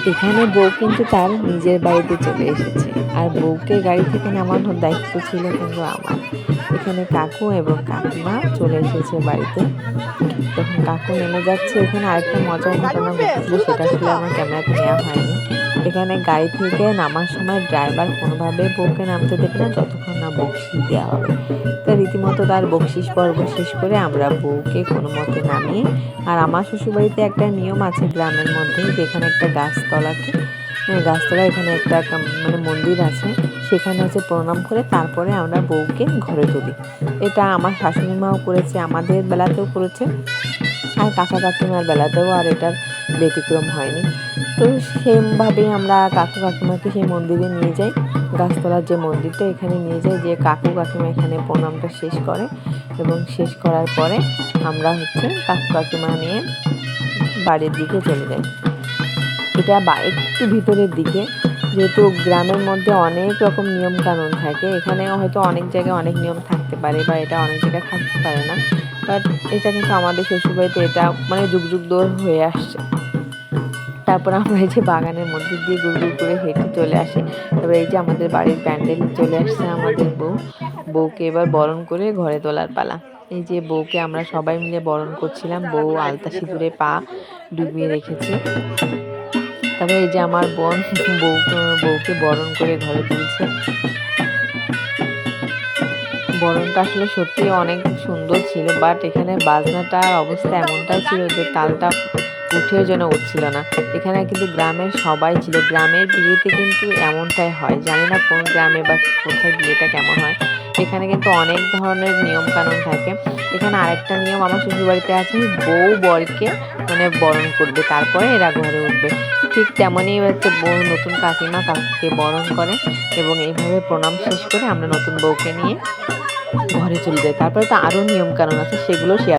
এখানে বউ কিন্তু তার নিজের বাড়িতে চলে এসেছে, আর বউকে গাড়ি থেকে নামানোর দায়িত্ব ছিল কিন্তু আমার। এখানে কাকু এবং কাকিমা চলে এসেছে বাড়িতে। তখন কাকু নেমে যাচ্ছে। এখানে আরেকটা মজার ঘটনা ঘটেছিল, সেটা আসলে আমার ক্যামেরাতে নেওয়া হয়নি। এখানে গাড়ি থেকে নামার সময় ড্রাইভার কোনোভাবে বউকে নামতে দেবে না যতক্ষণ না বকশিস দেওয়া হবে। তা রীতিমতো তার বকশিস পর্ব শেষ করে আমরা বউকে কোনো মতে নামিয়ে, আর আমার শ্বশুরবাড়িতে একটা নিয়ম আছে গ্রামের মধ্যে, যেখানে একটা গাছতলা এখানে একটা মানে মন্দির আছে, সেখানে হচ্ছে প্রণাম করে তারপরে আমরা বউকে ঘরে তুলি। এটা আমার শাশুড়ি মাও করেছে, আমাদের বেলাতেও করেছে, আর কাকা কাকিমার বেলাতেও আর এটার ব্যতিক্রম হয়নি। তো সেমভাবেই আমরা কাকু কাকিমাকে সেই মন্দিরে নিয়ে যাই, গাছতলার যে মন্দিরটা এখানে নিয়ে যাই, যে কাকু কাকিমা এখানে প্রণামটা শেষ করে, এবং শেষ করার পরে আমরা হচ্ছে কাকু কাকিমা নিয়ে বাড়ির দিকে চলে যাই। এটা একটু ভিতরের দিকে, যেহেতু গ্রামের মধ্যে অনেক রকম নিয়ম কানুন থাকে, এখানে হয়তো অনেক জায়গায় অনেক নিয়ম থাকতে পারে বা এটা অনেক জায়গায় থাকতে পারে না, বাট এটা কিন্তু আমাদের শ্বশুরবাড়িতে এটা মানে যুগ যুগ ধরে হয়ে আসছে। তারপর আমরা এই যে বাগানের মধ্যে দিয়ে গুড় করে হেঁটে চলে আসি। তারপরে এই যে আমাদের বাড়ির প্যান্ডেল চলে আসছে, আমাদের বউকে এবার বরণ করে ঘরে তোলার পালা। এই যে বউকে আমরা সবাই মিলে বরণ করছিলাম, বউ আলতা সিঁদুরে পা ডুবিয়ে রেখেছে। তারপরে এই যে আমার বোন বউকে বরণ করে ঘরে তুলছে। বরণটা আসলে সত্যি অনেক সুন্দর ছিল, বাট এখানে বাজনাটার অবস্থা এমনটাই ছিল যে তালটা উঠেও যেন উঠছিল না। এখানে কিন্তু গ্রামের সবাই ছিল, গ্রামের বিয়েতে কিন্তু এমনটাই হয়, জানি না কোন গ্রামে বা কোথায় বিয়েটা কেমন হয়। এখানে কিন্তু অনেক ধরনের নিয়ম কানুন থাকে। এখানে আরেকটা নিয়ম আমার শ্বশুরবাড়িতে আছে, বউ বরকে মানে বরণ করবে, তারপরে এরা ঘরে উঠবে। ঠিক তেমনই হচ্ছে বউ নতুন কাকিমা কাকুকে বরণ করে, এবং এইভাবে প্রণাম শেষ করে আমরা নতুন বউকে নিয়ে ঘরে চলে যাই। তারপরে তো আরও নিয়ম কানুন আছে, সেগুলো শেয়ার